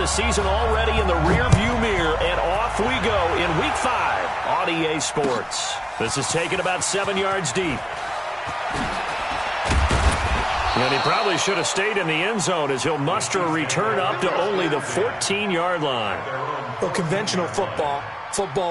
The season already in the rearview mirror, and off we go in Week 5 on EA Sports. This is taken about 7 yards deep. And he probably should have stayed in the end zone as he'll muster a return up to only the 14-yard line. Well, conventional football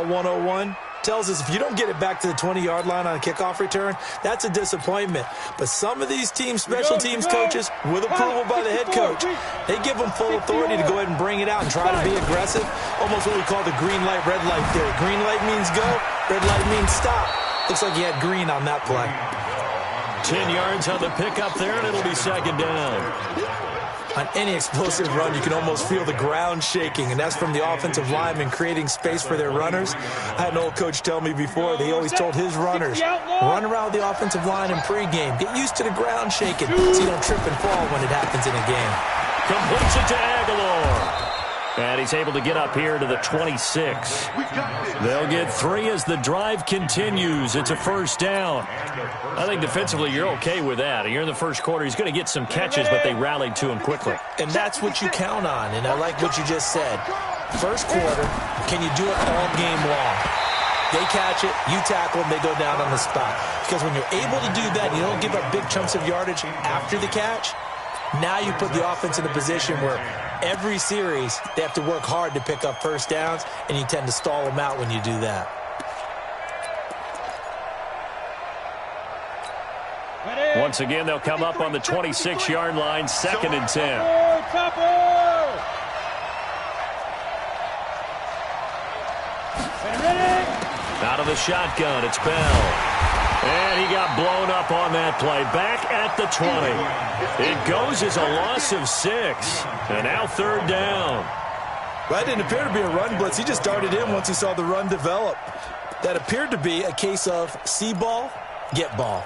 101, tells us if you don't get it back to the 20-yard line on a kickoff return, that's a disappointment. But some of these teams, special teams coaches, with approval by the head coach, they give them full authority to go ahead and bring it out and try to be aggressive. Almost what we call the green light, red light theory. Green light means go, red light means stop. Looks like he had green on that play. 10 yards on the pickup there, and it'll be second down. On any explosive run, you can almost feel the ground shaking, and that's from the offensive linemen creating space for their runners. I had an old coach tell me before, they always told his runners, run around with the offensive line in pregame. Get used to the ground shaking so you don't trip and fall when it happens in a game. Completes it to Aguilar. And he's able to get up here to the 26. They'll get 3 as the drive continues. It's a first down. I think defensively you're okay with that. You're in the first quarter. He's going to get some catches, but they rallied to him quickly. And that's what you count on, and I like what you just said. First quarter, can you do it all game long? They catch it, you tackle them, they go down on the spot. Because when you're able to do that, you don't give up big chunks of yardage after the catch, now you put the offense in a position where every series they have to work hard to pick up first downs, and you tend to stall them out when you do that. Once again, they'll come up on the 26-yard line, 2nd and 10. Out of the shotgun, it's Bell. And he got blown up on that play. Back at the 20. It goes as a loss of 6. And now 3rd down. Well, that didn't appear to be a run blitz. He just darted in once he saw the run develop. That appeared to be a case of see ball, get ball.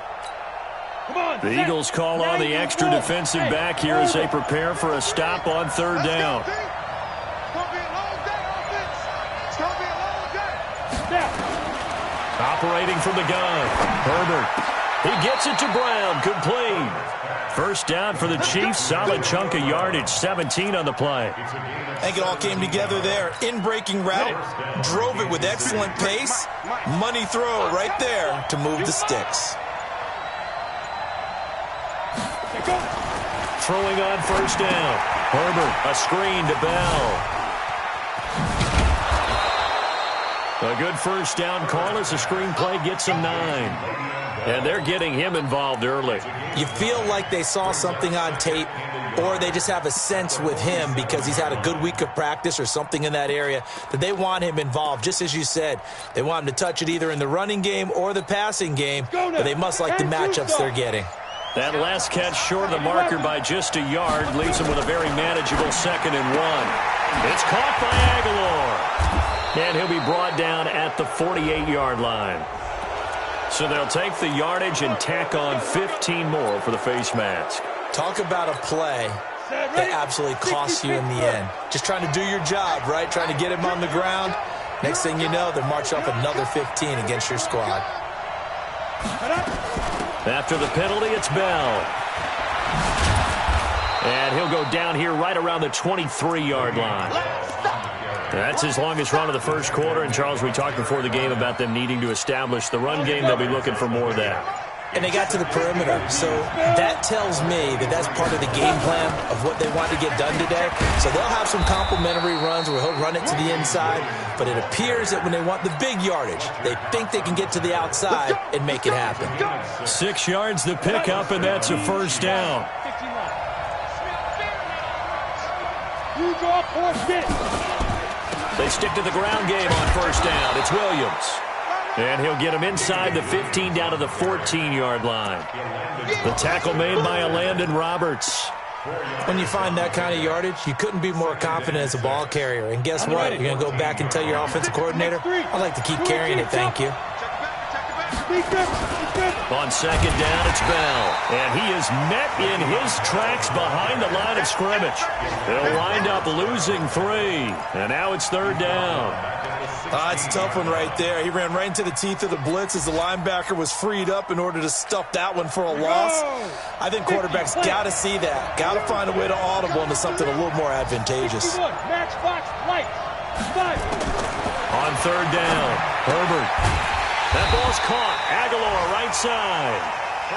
The Eagles call on the extra defensive back here as they prepare for a stop on 3rd down. Operating from the gun, Herbert. He gets it to Brown, complete. First down for the Chiefs, solid chunk of yardage, 17 on the play. I think it all came together there. In-breaking route, drove it with excellent pace. Money throw right there to move the sticks. Throwing on first down. Herbert, a screen to Bell. A good first down call as the screenplay gets him 9. And they're getting him involved early. You feel like they saw something on tape, or they just have a sense with him because he's had a good week of practice or something in that area that they want him involved. Just as you said, they want him to touch it either in the running game or the passing game, but they must like the matchups they're getting. That last catch short of the marker by just a yard leaves him with a very manageable 2nd and 1. It's caught by Aguilar. And he'll be brought down at the 48-yard line. So they'll take the yardage and tack on 15 more for the face mask. Talk about a play that absolutely costs you in the end. Just trying to do your job, right? Trying to get him on the ground. Next thing you know, they're marching off another 15 against your squad. After the penalty, it's Bell. And he'll go down here right around the 23-yard line. That's his longest run of the first quarter. And, Charles, we talked before the game about them needing to establish the run game. They'll be looking for more of that. And they got to the perimeter. So that tells me that that's part of the game plan of what they want to get done today. So they'll have some complimentary runs where he'll run it to the inside. But it appears that when they want the big yardage, they think they can get to the outside and make it happen. 6 yards the pickup, and that's a first down. They stick to the ground game on first down. It's Williams. And he'll get him inside the 15 down to the 14-yard line. The tackle made by Landon Roberts. When you find that kind of yardage, you couldn't be more confident as a ball carrier. And guess what? You're going to go back and tell your offensive coordinator, I'd like to keep carrying it, thank you. On second down, it's Bell. And he is met in his tracks behind the line of scrimmage. He'll wind up losing 3. And now it's third down. It's a tough one right there. He ran right into the teeth of the blitz as the linebacker was freed up in order to stuff that one for a loss. I think quarterbacks got to see that. Got to find a way to audible into something a little more advantageous. On third down, Herbert. That ball's caught. Aguilar right side.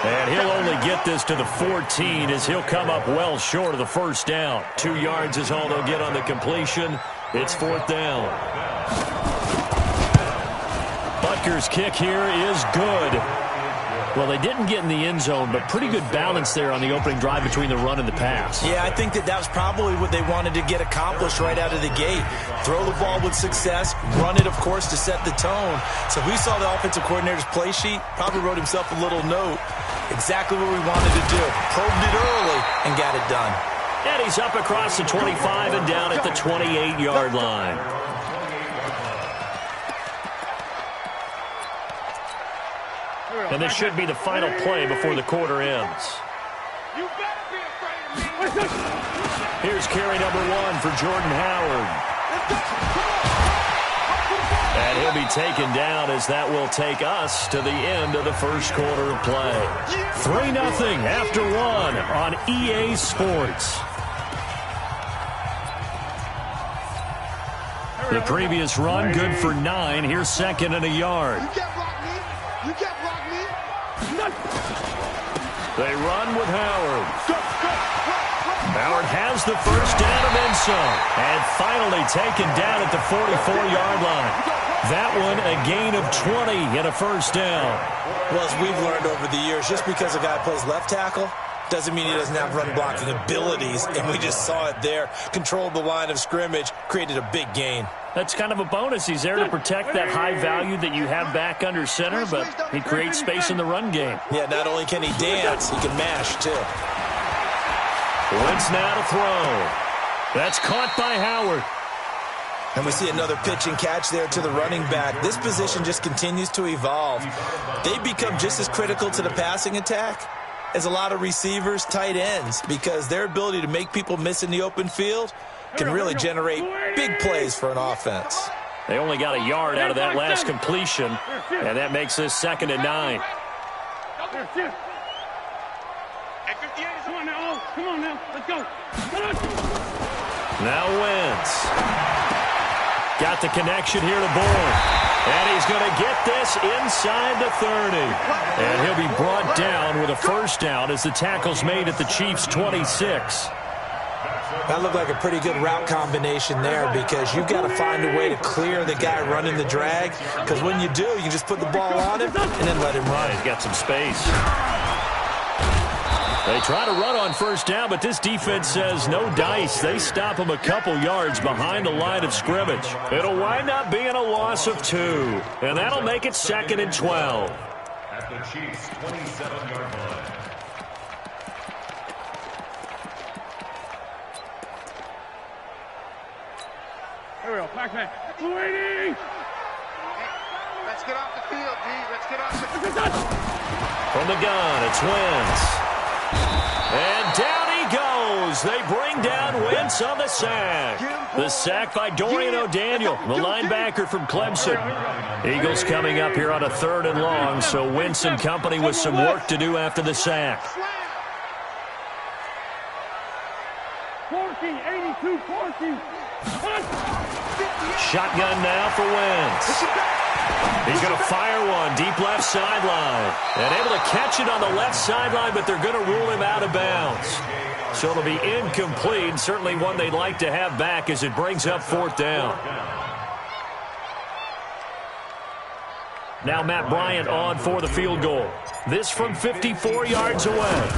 And he'll only get this to the 14 as he'll come up well short of the first down. 2 yards is all they'll get on the completion. It's fourth down. Butker's kick here is good. Well, they didn't get in the end zone, but pretty good balance there on the opening drive between the run and the pass. Yeah, I think that was probably what they wanted to get accomplished right out of the gate. Throw the ball with success, run it, of course, to set the tone. So we saw the offensive coordinator's play sheet, probably wrote himself a little note. Exactly what we wanted to do. Probed it early and got it done. And he's up across the 25 and down at the 28-yard line. And this should be the final play before the quarter ends. Here's carry number 1 for Jordan Howard. And he'll be taken down as that will take us to the end of the first quarter of play. 3-0 after 1 on EA Sports. The previous run good for 9. Here's second and a yard. They run with Howard. Howard has the first down and then some. And finally taken down at the 44-yard line. That one a gain of 20 and a first down. Well, as we've learned over the years, just because a guy plays left tackle doesn't mean he doesn't have run blocking abilities. And we just saw it there. Controlled the line of scrimmage, created a big gain. That's kind of a bonus. He's there to protect that high value that you have back under center, but he creates space in the run game. Yeah, not only can he dance, he can mash, too. Wentz now to throw. That's caught by Howard. And we see another pitch and catch there to the running back. This position just continues to evolve. They become just as critical to the passing attack as a lot of receivers, tight ends, because their ability to make people miss in the open field can really generate big plays for an offense. They only got a yard out of that last completion, and that makes this 2nd and 9. Come on now, let's go. Now Wentz. Got the connection here to Bourne. And he's going to get this inside the 30. And he'll be brought down with a first down as the tackle's made at the Chiefs' 26. That looked like a pretty good route combination there because you've got to find a way to clear the guy running the drag. Because when you do, you can just put the ball on him and then let him run. He's got some space. They try to run on first down, but this defense says no dice. They stop him a couple yards behind the line of scrimmage. It'll wind up being a loss of 2, and that'll make it 2nd and 12. At the Chiefs' 27-yard line. Here we go, back. Waiting! Let's get off the field, D. Let's get off the field. From the gun, it's Wentz. And down he goes. They bring down Wentz on the sack. The sack by Dorian O'Daniel, the linebacker from Clemson. Eagles coming up here on a 3rd and long, so Wentz and company with some work to do after the sack. 14, 82, 14. Shotgun now for Wentz. He's going to fire one deep left sideline. And able to catch it on the left sideline, but they're going to rule him out of bounds. So it'll be incomplete. Certainly one they'd like to have back as it brings up 4th down. Now Matt Bryant on for the field goal. This from 54 yards away.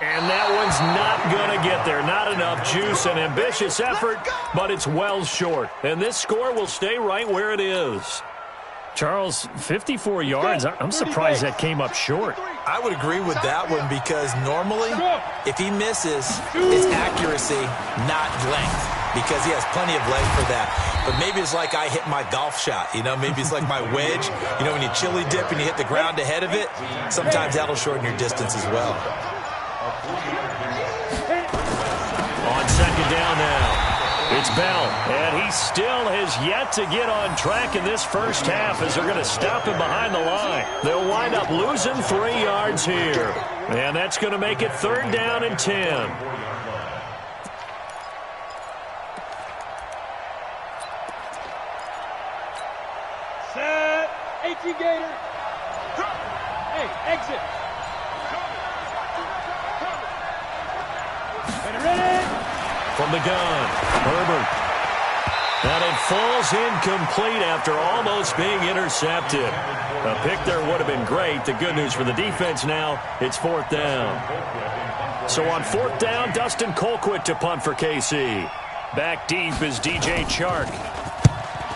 And that one's not going to get there. Not enough juice. An ambitious effort, but it's well short. And this score will stay right where it is. Charles, 54 yards. I'm surprised that came up short. I would agree with that one because normally, if he misses, it's accuracy, not length. because he has plenty of leg for that. But maybe it's like I hit my golf shot, you know? Maybe it's like my wedge. You know, when you chili dip and you hit the ground ahead of it, sometimes that'll shorten your distance as well. On second down now. It's Bell, and he still has yet to get on track in this first half as they're going to stop him behind the line. They'll wind up losing 3 yards here, and that's going to make it 3rd down and 10. Set. 18 Gator. Hey, exit. Ready. From the gun, Herbert. And it falls incomplete after almost being intercepted. A pick there would have been great. The good news for the defense now, it's 4th down. So on 4th down, Dustin Colquitt to punt for KC. Back deep is DJ Chark.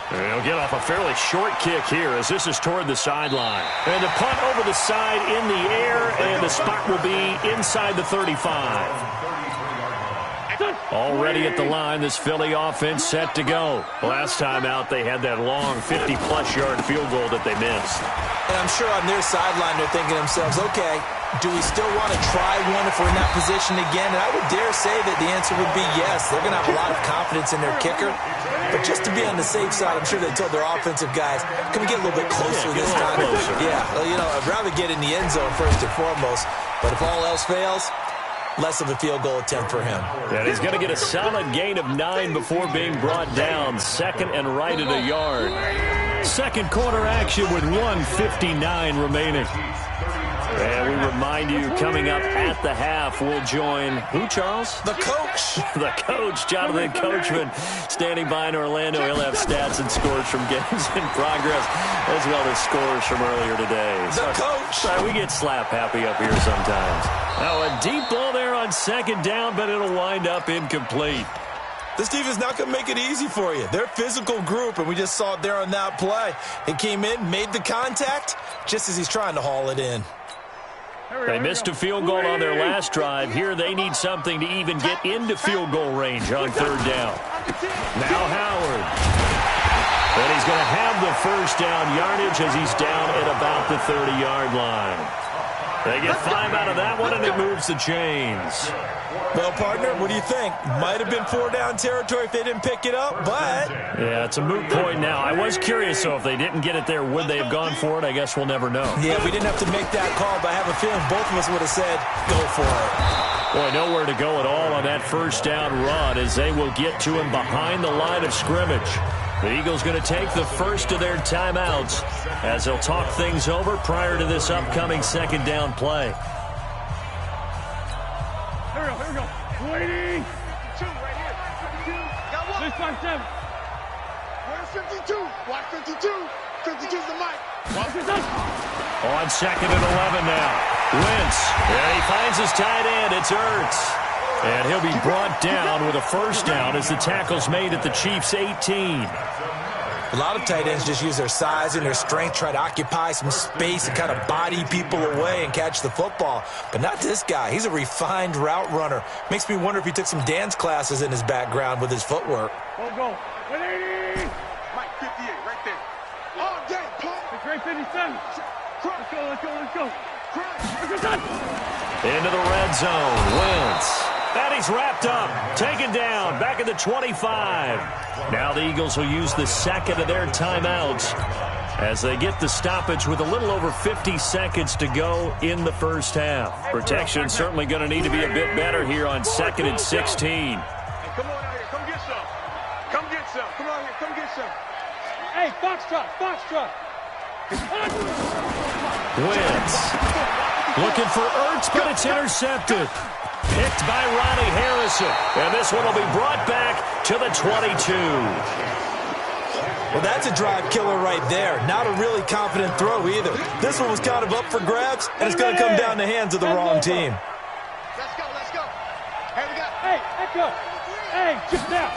He'll get off a fairly short kick here as this is toward the sideline. And the punt over the side in the air, and the spot will be inside the 35. Already at the line, this Philly offense set to go. Last time out, they had that long 50-plus yard field goal that they missed. And I'm sure on their sideline, they're thinking to themselves, okay, do we still want to try one if we're in that position again? And I would dare say that the answer would be yes. They're going to have a lot of confidence in their kicker. But just to be on the safe side, I'm sure they told their offensive guys, can we get a little bit closer this time? Yeah, well, you know, I'd rather get in the end zone first and foremost. But if all else fails, less of a field goal attempt for him. And he's going to get a solid gain of 9 before being brought down. 2nd and right at a yard. Second quarter action with 1:59 remaining. And we remind you, coming up at the half, we'll join who, Charles? The coach. The coach, Jonathan Coachman, standing by in Orlando. He'll have stats and scores from games in progress, as well as scores from earlier today. The coach. Sorry, we get slap happy up here sometimes. Now, a deep ball there on second down, but it'll wind up incomplete. This defense is not going to make it easy for you. They're a physical group, and we just saw it there on that play. He came in, made the contact, just as he's trying to haul it in. They missed a field goal on their last drive. Here they need something to even get into field goal range on 3rd down. Now Howard. And he's going to have the first down yardage as he's down at about the 30-yard line. They get 5 out of that one, and it moves the chains. Well, partner, what do you think? Might have been 4-down territory if they didn't pick it up, but... Yeah, it's a moot point now. I was curious, so if they didn't get it there, would they have gone for it? I guess we'll never know. Yeah, we didn't have to make that call, but I have a feeling both of us would have said, go for it. Boy, nowhere to go at all on that first down run as they will get to him behind the line of scrimmage. The Eagles going to take the first of their timeouts as they'll talk things over prior to this upcoming second down play. Here we go. Waiting. 52 right here. 52. Got one. 657. Where's 52? Watch 52. 52's the mic. On 2nd and 11 now. Wentz. And he finds his tight end. It's Ertz. And he'll be brought down with a first down as the tackle's made at the Chiefs' 18. A lot of tight ends just use their size and their strength, try to occupy some space and kind of body people away and catch the football. But not this guy. He's a refined route runner. Makes me wonder if he took some dance classes in his background with his footwork. Go. 180. Mike 58 right there. All day, pump. It's right 57. Let's go. Into the red zone. Wentz. And he's wrapped up. Taken down. Back at the 25. Now the Eagles will use the second of their timeouts as they get the stoppage with a little over 50 seconds to go in the first half. Protection certainly going to need to be a bit better here on 2nd and 16. Hey, come on out here. Come get some. Come get some. Come on here. Come get some. Hey, Foxtrot. Wentz. Looking for Ertz, but it's intercepted. Picked by Ronnie Harrison. And this one will be brought back to the 22. Well, that's a drive killer right there. Not a really confident throw either. This one was kind of up for grabs, and it's going to come down the hands of the wrong team. Let's go. Here we go. Hey, Echo. Hey, just now.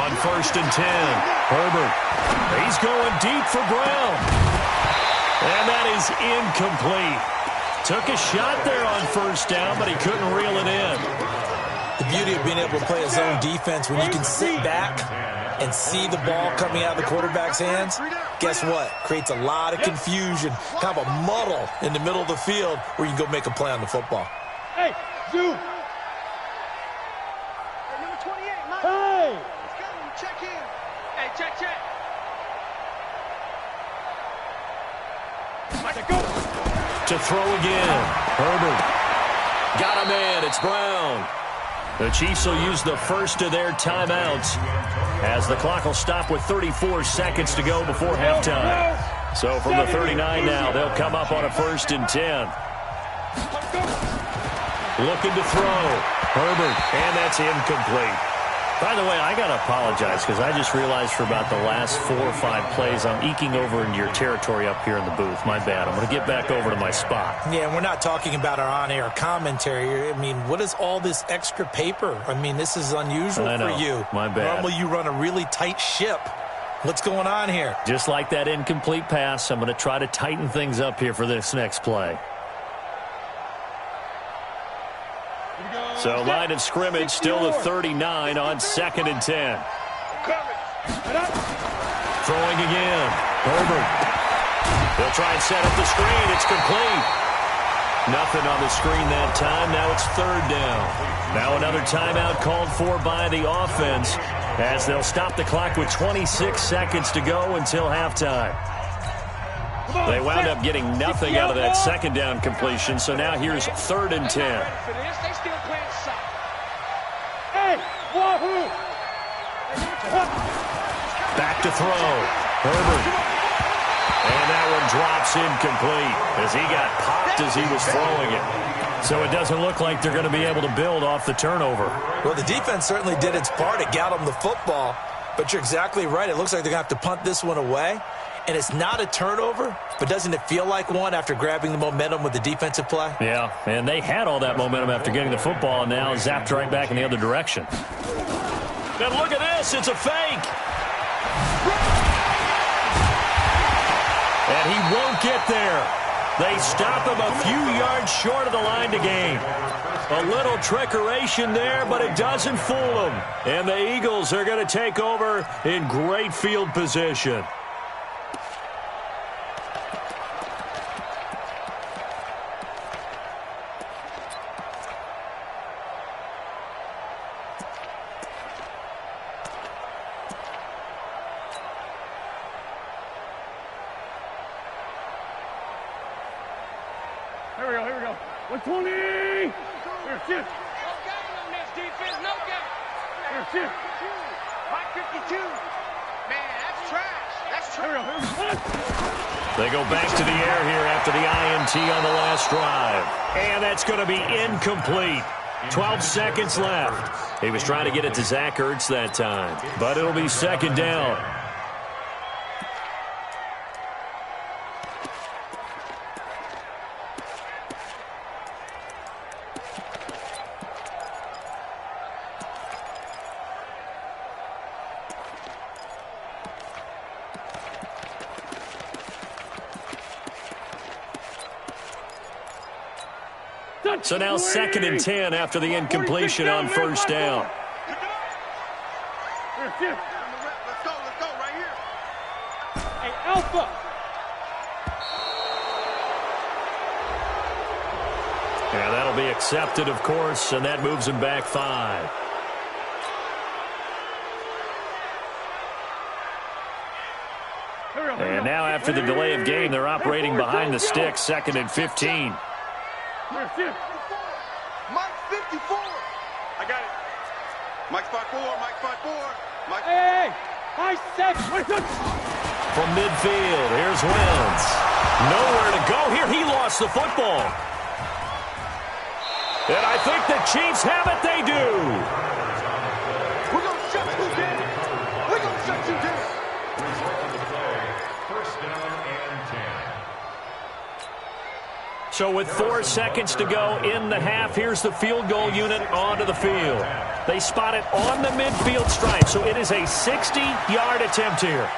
On 1st and 10, Herbert. He's going deep for Brown. And that is incomplete. Took a shot there on first down, but he couldn't reel it in. The beauty of being able to play a zone defense when you can sit back and see the ball coming out of the quarterback's hands, guess what? Creates a lot of confusion, kind of a muddle in the middle of the field where you can go make a play on the football. Hey, Zoom. Hey, number 28, Mike. Hey. Let's go. Check in. Hey, check. Go. To throw again. Herbert. Got a man. It's Brown. The Chiefs will use the first of their timeouts as the clock will stop with 34 seconds to go before halftime. So from the 39 now, they'll come up on a 1st and 10. Looking to throw. Herbert. And that's incomplete. By the way, I got to apologize because I just realized for about the last 4 or 5 plays, I'm eking over into your territory up here in the booth. My bad. I'm going to get back over to my spot. Yeah, we're not talking about our on-air commentary. I mean, what is all this extra paper? I mean, this is unusual for you. My bad. Normally you run a really tight ship. What's going on here? Just like that incomplete pass, I'm going to try to tighten things up here for this next play. So line of scrimmage still the 39 on 2nd and 10. Throwing again. Herbert. They'll try and set up the screen. It's complete. Nothing on the screen that time. Now it's 3rd down. Now another timeout called for by the offense as they'll stop the clock with 26 seconds to go until halftime. They wound up getting nothing out of that 2nd down completion, so now here's 3rd and 10. Back to throw. Herbert. And that one drops incomplete as he got popped as he was throwing it. So it doesn't look like they're going to be able to build off the turnover. Well, the defense certainly did its part. It got them the football. But you're exactly right. It looks like they're going to have to punt this one away. And it's not a turnover, but doesn't it feel like one after grabbing the momentum with the defensive play? Yeah, and they had all that momentum after getting the football and now zapped right back in the other direction. And look at this. It's a fake. And he won't get there. They stop him a few yards short of the line to gain. A little trickeration there, but it doesn't fool them. And the Eagles are going to take over in great field position. Here we go. 120. Here, shift. No game on this defense. No game. Here, shift. Mike 52. Man, that's trash. That's Here we trash. go. They go back to the air here after the INT on the last drive. And that's going to be incomplete. 12 seconds left. He was trying to get it to Zach Ertz that time. But it'll be 2nd down. So now 2nd and 10 after the incompletion on 1st down. Here, shift. Let's go right here. Hey, Alpha. Yeah, that'll be accepted, of course, and that moves him back 5. And now after the delay of game, they're operating behind the sticks, 2nd and 15. Here, shift. Mike 54. I got it. Mike 54. Mike 54. Mike. Hey. I said. From midfield, here's Wentz. Nowhere to go here. He lost the football. And I think the Chiefs have it. They do. We're going to shut you down. We're going to shut you down. 1st down and 10. So with 4 seconds to go in the half, here's the field goal unit onto the field. They spot it on the midfield stripe, so it is a 60-yard attempt here.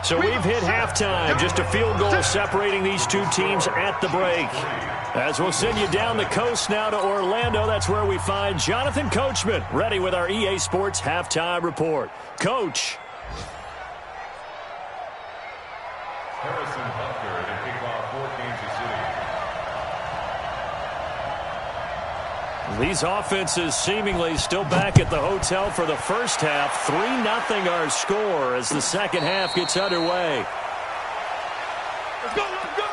So we've hit halftime. Just a field goal separating these two teams at the break. As we'll send you down the coast now to Orlando, that's where we find Jonathan Coachman, ready with our EA Sports Halftime Report. Coach. Harrison Butker to kick off for Kansas City. These offenses seemingly still back at the hotel for the first half. 3-0 our score as the second half gets underway. Let's go, let's go!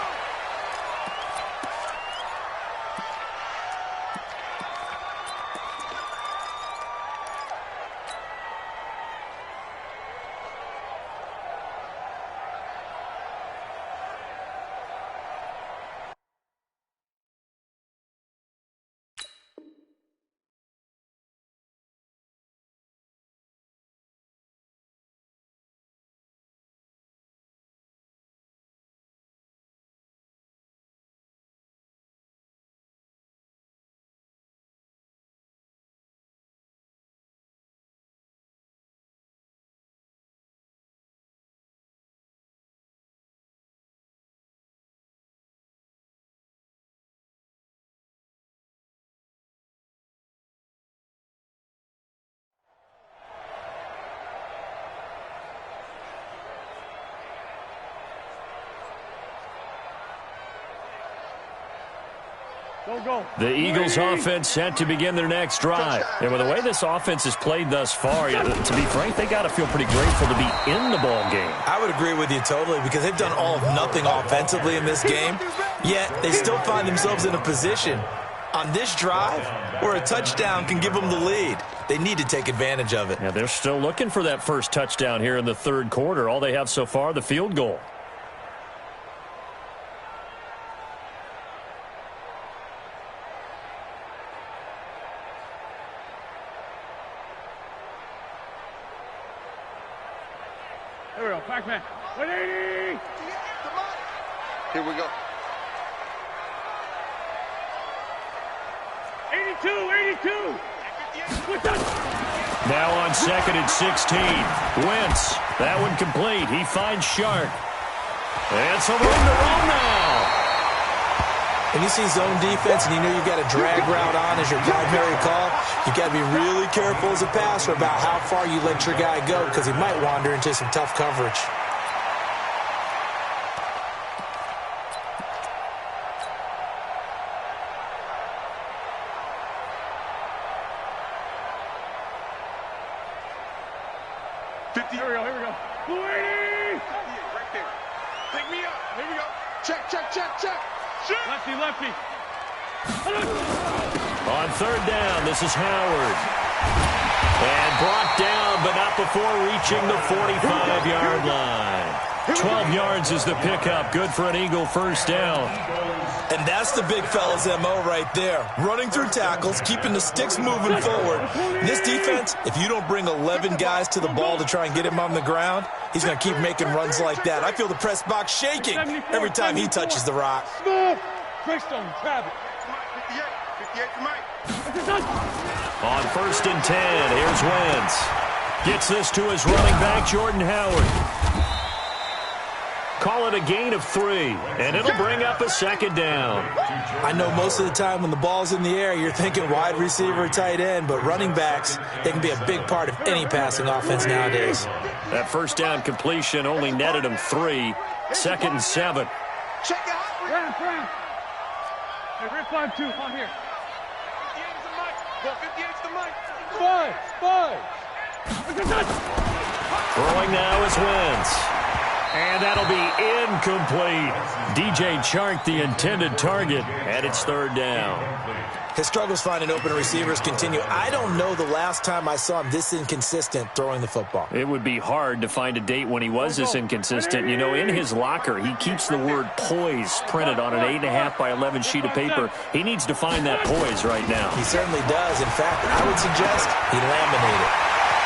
The Eagles offense set to begin their next drive. And with the way this offense has played thus far, to be frank, they got to feel pretty grateful to be in the ball game. I would agree with you totally because they've done all of nothing offensively in this game, yet they still find themselves in a position on this drive where a touchdown can give them the lead. They need to take advantage of it. Yeah, they're still looking for that first touchdown here in the third quarter. All they have so far, the field goal. Here we go, Pac-Man. 180! Here we go. 82! Now on 2nd and 16. Wentz. That one complete. He finds Shark. And some room to roam now. When you see zone defense and you know you've got a drag route on as your primary call, you've got to be really careful as a passer about how far you let your guy go because he might wander into some tough coverage. Here we go. 280! Right there. Pick me up. Here we go. Check. Lefty. On third down, this is Howard. And brought down, but not before reaching the 45-yard line. 12 yards is the pickup. Good for an Eagle first down. And that's the big fella's MO right there. Running through tackles, keeping the sticks moving forward. This defense, if you don't bring 11 guys to the ball to try and get him on the ground, he's going to keep making runs like that. I feel the press box shaking every time he touches the rock. Greystone, Travis. 58 to Mike. On 1st and 10, here's Wentz. Gets this to his running back, Jordan Howard. Call it a gain of 3, and it'll bring up a second down. I know most of the time when the ball's in the air, you're thinking wide receiver, tight end, but running backs, they can be a big part of any passing offense nowadays. That first down completion only netted him 3. 2nd and 7. Check it out. Brown. Hey, Rick 5-2, on here. 58 is the Mike. Go 58 is the Mike. 5. Throwing now is Wentz. And that'll be incomplete. DJ Chark, the intended target, and it's third down. His struggles finding open receivers continue. I don't know the last time I saw him this inconsistent throwing the football. It would be hard to find a date when he was this inconsistent. You know, in his locker, he keeps the word poise printed on an 8.5 by 11 sheet of paper. He needs to find that poise right now. He certainly does. In fact, I would suggest he laminate it.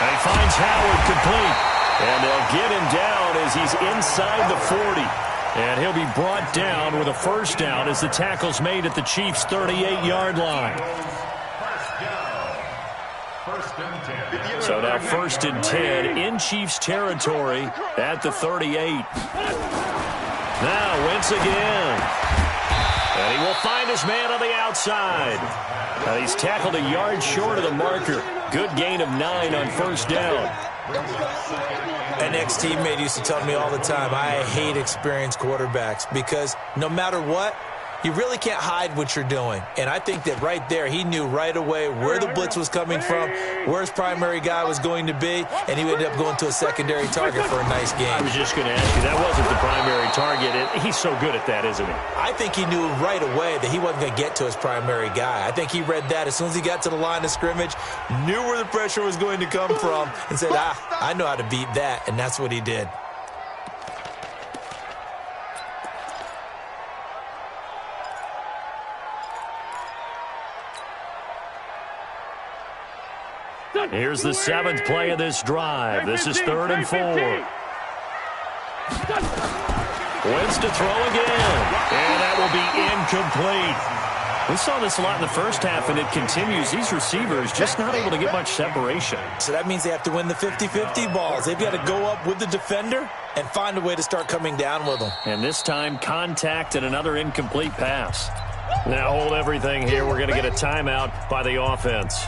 And he finds Howard complete. And they'll get him down as he's inside the 40. And he'll be brought down with a first down as the tackle's made at the Chiefs' 38-yard line. First and 10. So now 1st and 10 in Chiefs territory at the 38. Now Wentz again. And he will find his man on the outside. Now he's tackled a yard short of the marker. Good gain of 9 on 1st down. An ex-teammate used to tell me all the time, I hate experienced quarterbacks because no matter what, you really can't hide what you're doing. And I think that right there, he knew right away where the blitz was coming from, where his primary guy was going to be, and he ended up going to a secondary target for a nice game. I was just going to ask you, that wasn't the primary target. He's so good at that, isn't he? I think he knew right away that he wasn't going to get to his primary guy. I think he read that as soon as he got to the line of scrimmage, knew where the pressure was going to come from, and said, I know how to beat that, and that's what he did. Here's the 7th play of this drive. This is 3rd and 4. Wentz to throw again. And that will be incomplete. We saw this a lot in the first half, and it continues. These receivers just not able to get much separation. So that means they have to win the 50-50 balls. They've got to go up with the defender and find a way to start coming down with them. And this time, contact and another incomplete pass. Now hold everything here. We're going to get a timeout by the offense.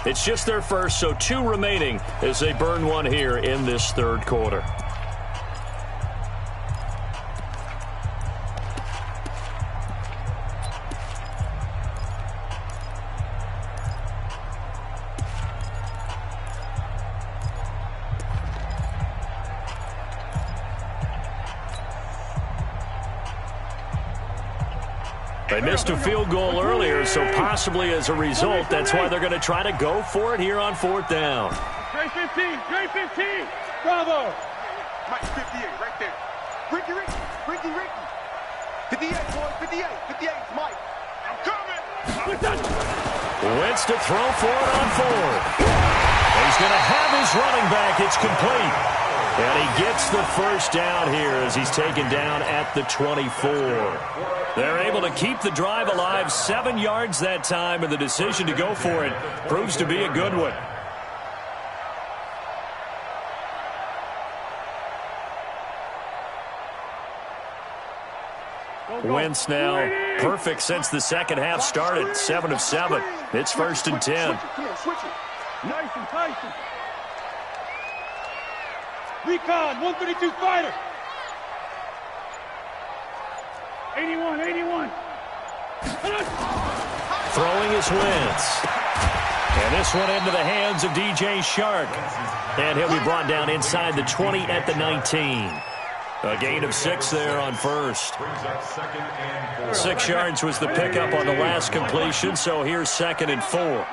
It's just their first, so 2 remaining as they burn one here in this 3rd quarter. They missed a field goal earlier, so possibly as a result, that's why they're going to try to go for it here on 4th down. Great 15, great 15. Bravo. Mike, 58, right there. Ricky. 58, boys, 58. 58, Mike. I'm coming. Wentz to throw for it on 4th. He's going to have his running back. It's complete. And he gets the 1st down here as he's taken down at the 24. They're able to keep the drive alive, 7 yards that time, and the decision to go for it proves to be a good one. Wentz now perfect since the second half started, 7 of 7. It's 1st and 10. Nice and tight. Recon, 132 fighter. 81. Throwing is Wentz. And this one into the hands of DJ Shark. And he'll be brought down inside the 20 at the 19. A gain of 6 there on 1st. 6 yards was the pickup on the last completion, so here's 2nd and 4.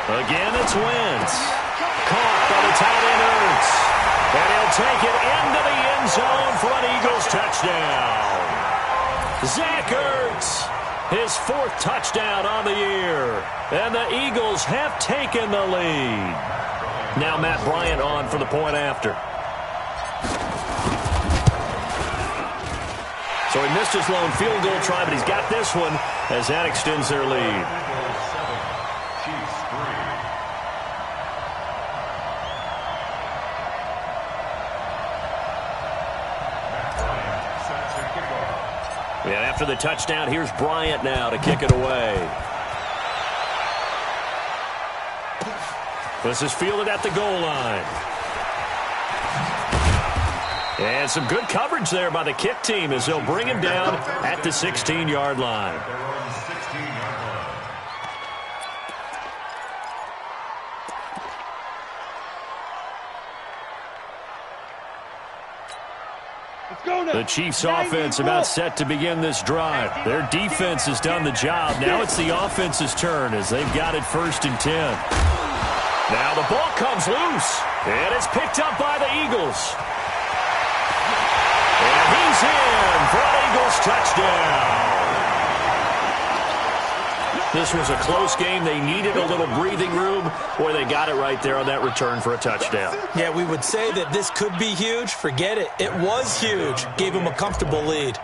Again, it's Wentz. Caught by the tight end Ertz. And he'll take it into the end zone for an Eagles touchdown. Zach Ertz, his 4th touchdown on the year. And the Eagles have taken the lead. Now Matt Bryant on for the point after. So he missed his lone field goal try, but he's got this one as that extends their lead. And after the touchdown, here's Bryant now to kick it away. This is fielded at the goal line. And some good coverage there by the kick team as they'll bring him down at the 16-yard line. The Chiefs offense about set to begin this drive. Their defense has done the job. Now it's the offense's turn as they've got it 1st and 10. Now the ball comes loose, and it's picked up by the Eagles. And he's in for an Eagles touchdown. This was a close game. They needed a little breathing room. Boy, they got it right there on that return for a touchdown. Yeah, we would say that this could be huge. Forget it. It was huge. Gave him a comfortable lead.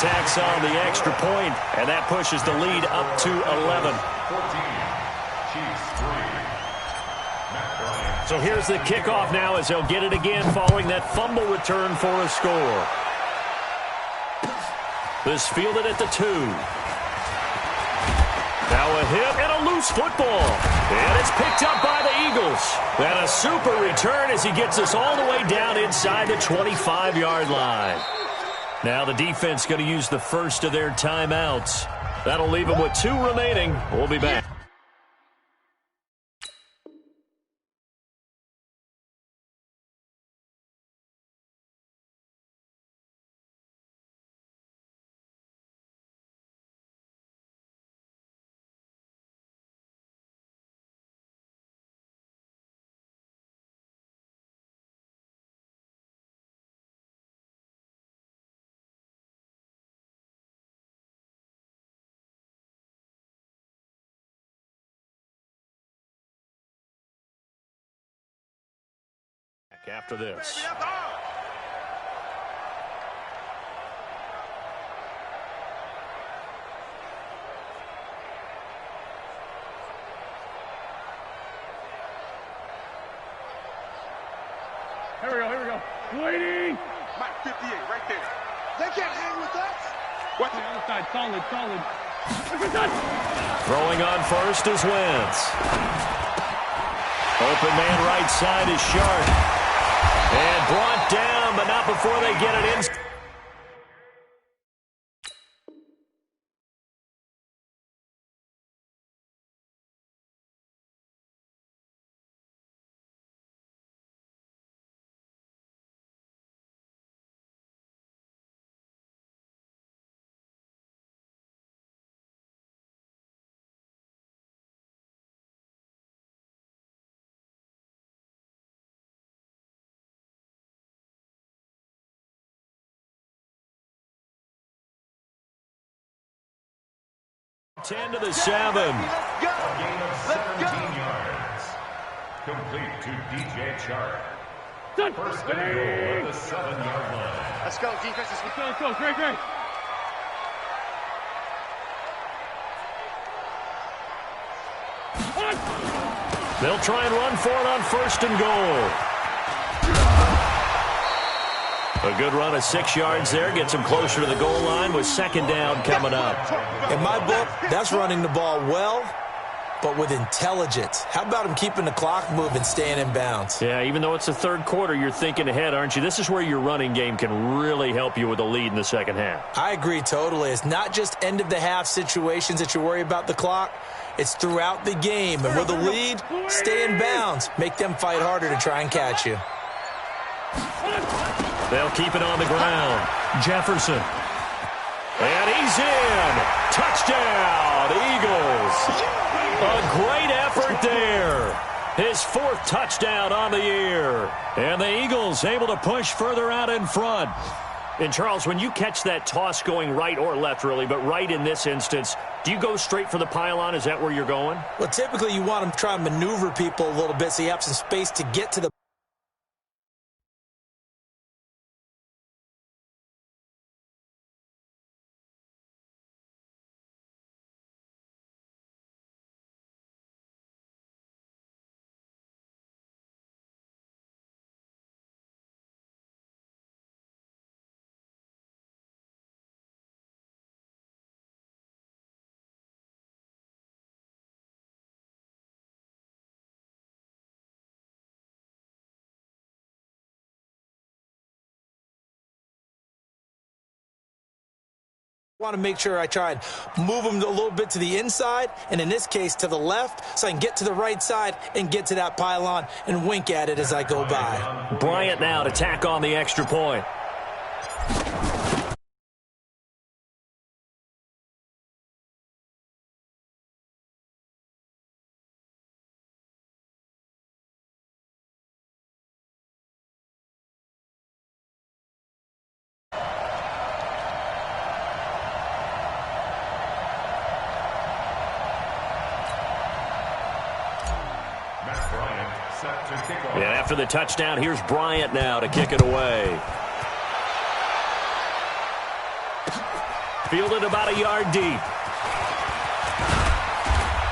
tacks on the extra point, and that pushes the lead up to 11. 14, Chiefs 3. Matt Bryant. So here's the kickoff now as they'll get it again following that fumble return for a score. This fielded at the 2. Now a hit and a loose football. And it's picked up by the Eagles. And a super return as he gets us all the way down inside the 25-yard line. Now the defense going to use the first of their timeouts. That'll leave them with 2 remaining. We'll be back. After this. Here we go. Waiting. Mike 58, right there. They can't hang with us. What? The other side, solid. Throwing on first is Wentz. Open man right side is Sharp. And brought down, but not before they get it in. Ten to the 7. A gain of 17 yards. Complete to DJ Chark. First and goal at the 7-yard line. Let's go, defense. Let's go. Great. They'll try and run for it on first and goal. A good run of 6 yards there. Gets them closer to the goal line with second down coming up. In my book, that's running the ball well, but with intelligence. How about him keeping the clock moving, staying in bounds? Yeah, even though it's the third quarter, you're thinking ahead, aren't you? This is where your running game can really help you with a lead in the second half. I agree totally. It's not just end-of-the-half situations that you worry about the clock. It's throughout the game. And with a lead, stay in bounds. Make them fight harder to try and catch you. They'll keep it on the ground. Jefferson. And he's in. Touchdown, Eagles. A great effort there. His 4th touchdown on the year. And the Eagles able to push further out in front. And, Charles, when you catch that toss going right or left, really, but right in this instance, do you go straight for the pylon? Is that where you're going? Well, typically you want to try and maneuver people a little bit so you have some space to get to the want to make sure I try and move them a little bit to the inside, and in this case to the left, so I can get to the right side and get to that pylon and wink at it as I go by. Bryant now to tack on the extra point. And after the touchdown, here's Bryant now to kick it away. Fielded about a yard deep.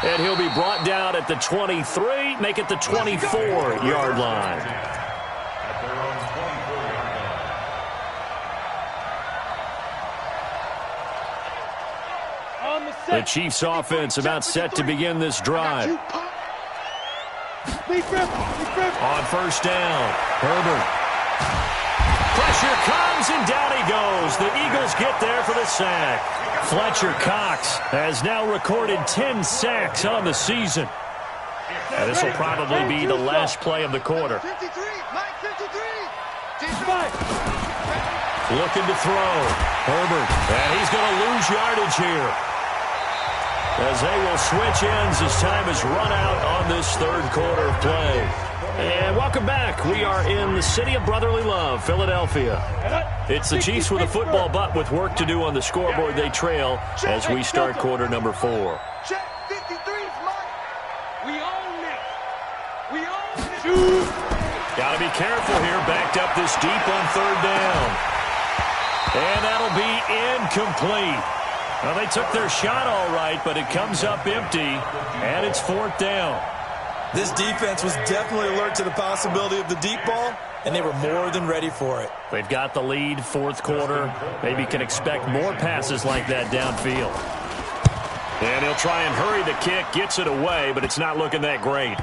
And he'll be brought down at the 23, make it the 24-yard line. At their own 24-yard line. The Chiefs offense about set to begin this drive. On first down, Herbert. Pressure comes, and down he goes. The Eagles get there for the sack. Fletcher Cox has now recorded 10 sacks on the season. And this will probably be the last play of the quarter. 53, Mike 53. Looking to throw. Herbert. And he's going to lose yardage here, as they will switch ends as time is run out on this third quarter of play. And welcome back. We are in the city of brotherly love, Philadelphia. It's the Chiefs with a football, but with work to do on the scoreboard. They trail as we start quarter number 4. Check 53, Mike. We own it. We own it. Got to be careful here. Backed up this deep on third down. And that'll be incomplete. Well, they took their shot all right, but it comes up empty, and it's fourth down. This defense was definitely alert to the possibility of the deep ball, and they were more than ready for it. They've got the lead, fourth quarter. Maybe can expect more passes like that downfield. And he'll try and hurry the kick, gets it away, but it's not looking that great.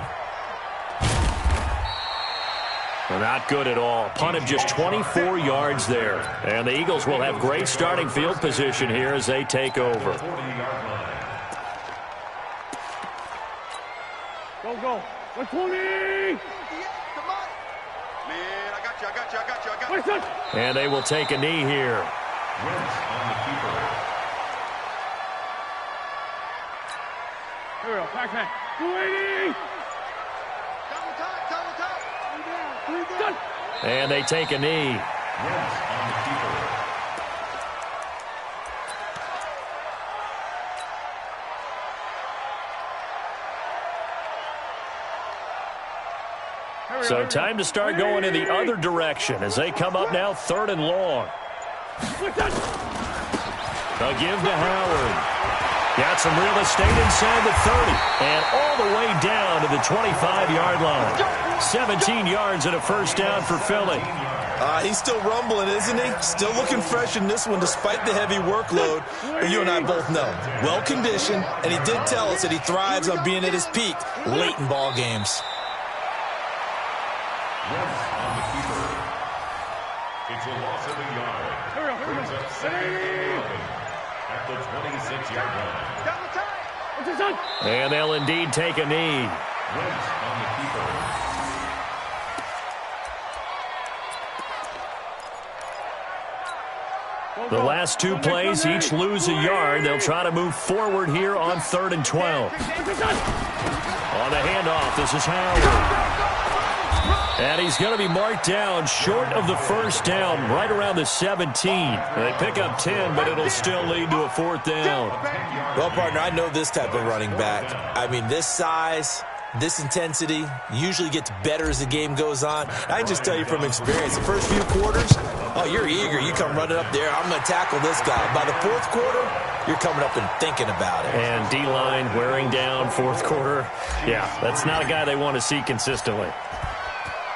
Well, not good at all. Punt of just 24 yards there. And the Eagles will have great starting field position here as they take over. Go. 120. Yeah, come on. Man, I got you. And they will take a knee here. Wentz on the keeper. Here we go. Back man. 280. Time. And they take a knee. Wentz on the keeper. So time to start going in the other direction as they come up now third and long. A give to Howard. Got some real estate inside the 30 and all the way down to the 25-yard line. 17 yards and a first down for Philly. He's still rumbling, isn't he? Still looking fresh in this one despite the heavy workload. But you and I both know, well-conditioned, and he did tell us that he thrives on being at his peak late in ball games. Wentz on the keeper. It's a loss of a yard. Brings up second and 11 at the 26-yard line. And they'll indeed take a knee. Wentz on the keeper. The last two plays each lose a yard. They'll try to move forward here on 3rd and 12. On the handoff, this is Howard. And he's going to be marked down short of the first down, right around the 17. They pick up 10, but it'll still lead to a fourth down. Well, partner, I know this type of running back. I mean, this size, this intensity usually gets better as the game goes on. I can just tell you from experience, the first few quarters, oh, you're eager. You come running up there, I'm going to tackle this guy. By the fourth quarter, you're coming up and thinking about it. And D-line wearing down fourth quarter. Yeah, that's not a guy they want to see consistently.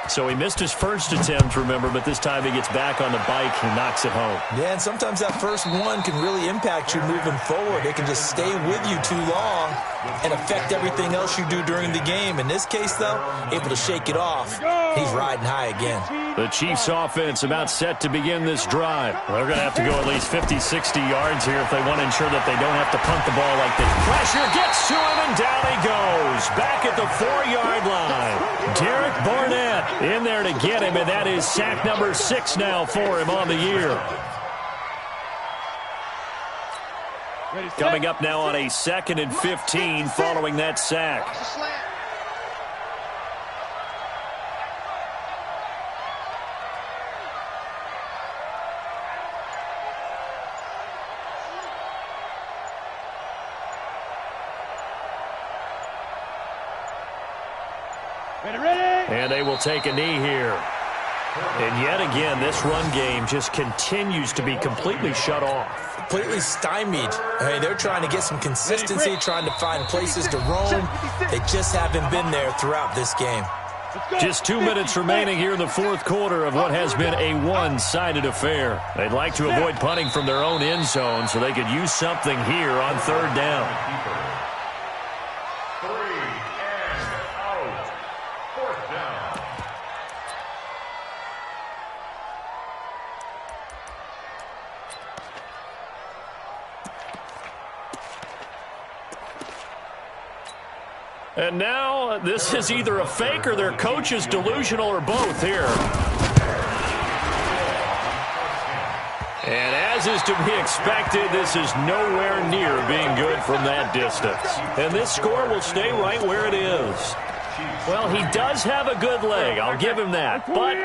So he missed his first attempt, remember, but this time he gets back on the bike and knocks it home. Yeah, and sometimes that first one can really impact you moving forward. It can just stay with you too long and affect everything else you do during the game. In this case, though, able to shake it off. He's riding high again. The Chiefs offense about set to begin this drive. They're going to have to go at least 50, 60 yards here if they want to ensure that they don't have to punt the ball like this. Pressure gets to him, and down he goes. Back at the 4-yard line. Derek Barnett in there to get him, and that is sack number 6 now for him on the year. Coming up now on a 2nd and 15 following that sack. And they will take a knee here. And yet again, this run game just continues to be completely shut off. Completely stymied. I mean, they're trying to get some consistency, trying to find places to roam. They just haven't been there throughout this game. Just 2 minutes remaining here in the fourth quarter of what has been a one-sided affair. They'd like to avoid punting from their own end zone so they could use something here on third down. 3 and out. Fourth down. And now this is either a fake or their coach is delusional or both here. And as is to be expected, this is nowhere near being good from that distance. And this score will stay right where it is. Well, he does have a good leg, I'll give him that, but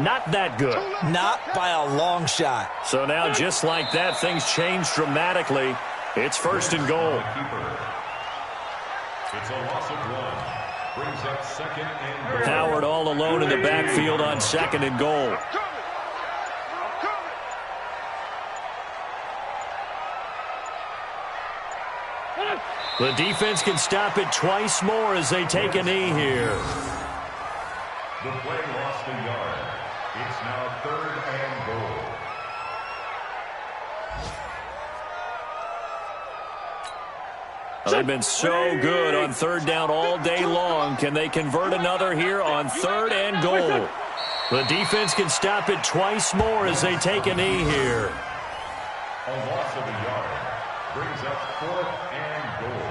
not that good. Not by a long shot. So now, just like that, things change dramatically. It's first and goal. It's a loss of 1. Brings up second and goal. Howard all alone in the backfield on second and goal. The defense can stop it twice more as they take a knee here. The play lost a yard. It's now third and goal. They've been so good on third down all day long. Can they convert another here on third and goal? The defense can stop it twice more as they take a knee here. A loss of a yard. Brings up fourth and goal.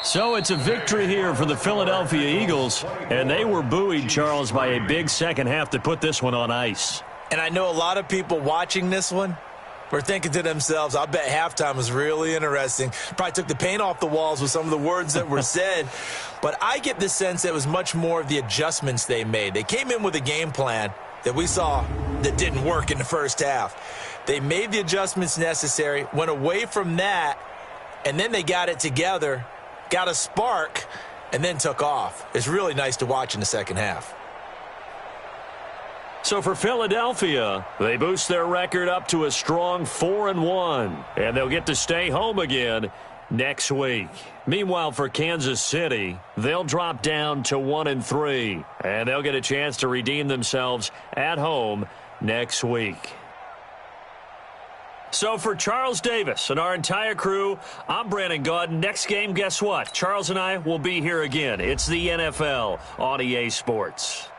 So it's a victory here for the Philadelphia Eagles, and they were buoyed, Charles, by a big second half that put this one on ice. And I know a lot of people watching this one were thinking to themselves, I bet halftime was really interesting. Probably took the paint off the walls with some of the words that were said. But I get the sense that it was much more of the adjustments they made. They came in with a game plan that we saw that didn't work in the first half. They made the adjustments necessary, went away from that, and then they got it together, got a spark, and then took off. It's really nice to watch in the second half. So for Philadelphia, they boost their record up to a strong 4-1, and they'll get to stay home again next week. Meanwhile, for Kansas City, they'll drop down to 1-3, and they'll get a chance to redeem themselves at home next week. So for Charles Davis and our entire crew, I'm Brandon Gaudin. Next game, guess what? Charles and I will be here again. It's the NFL on EA Sports.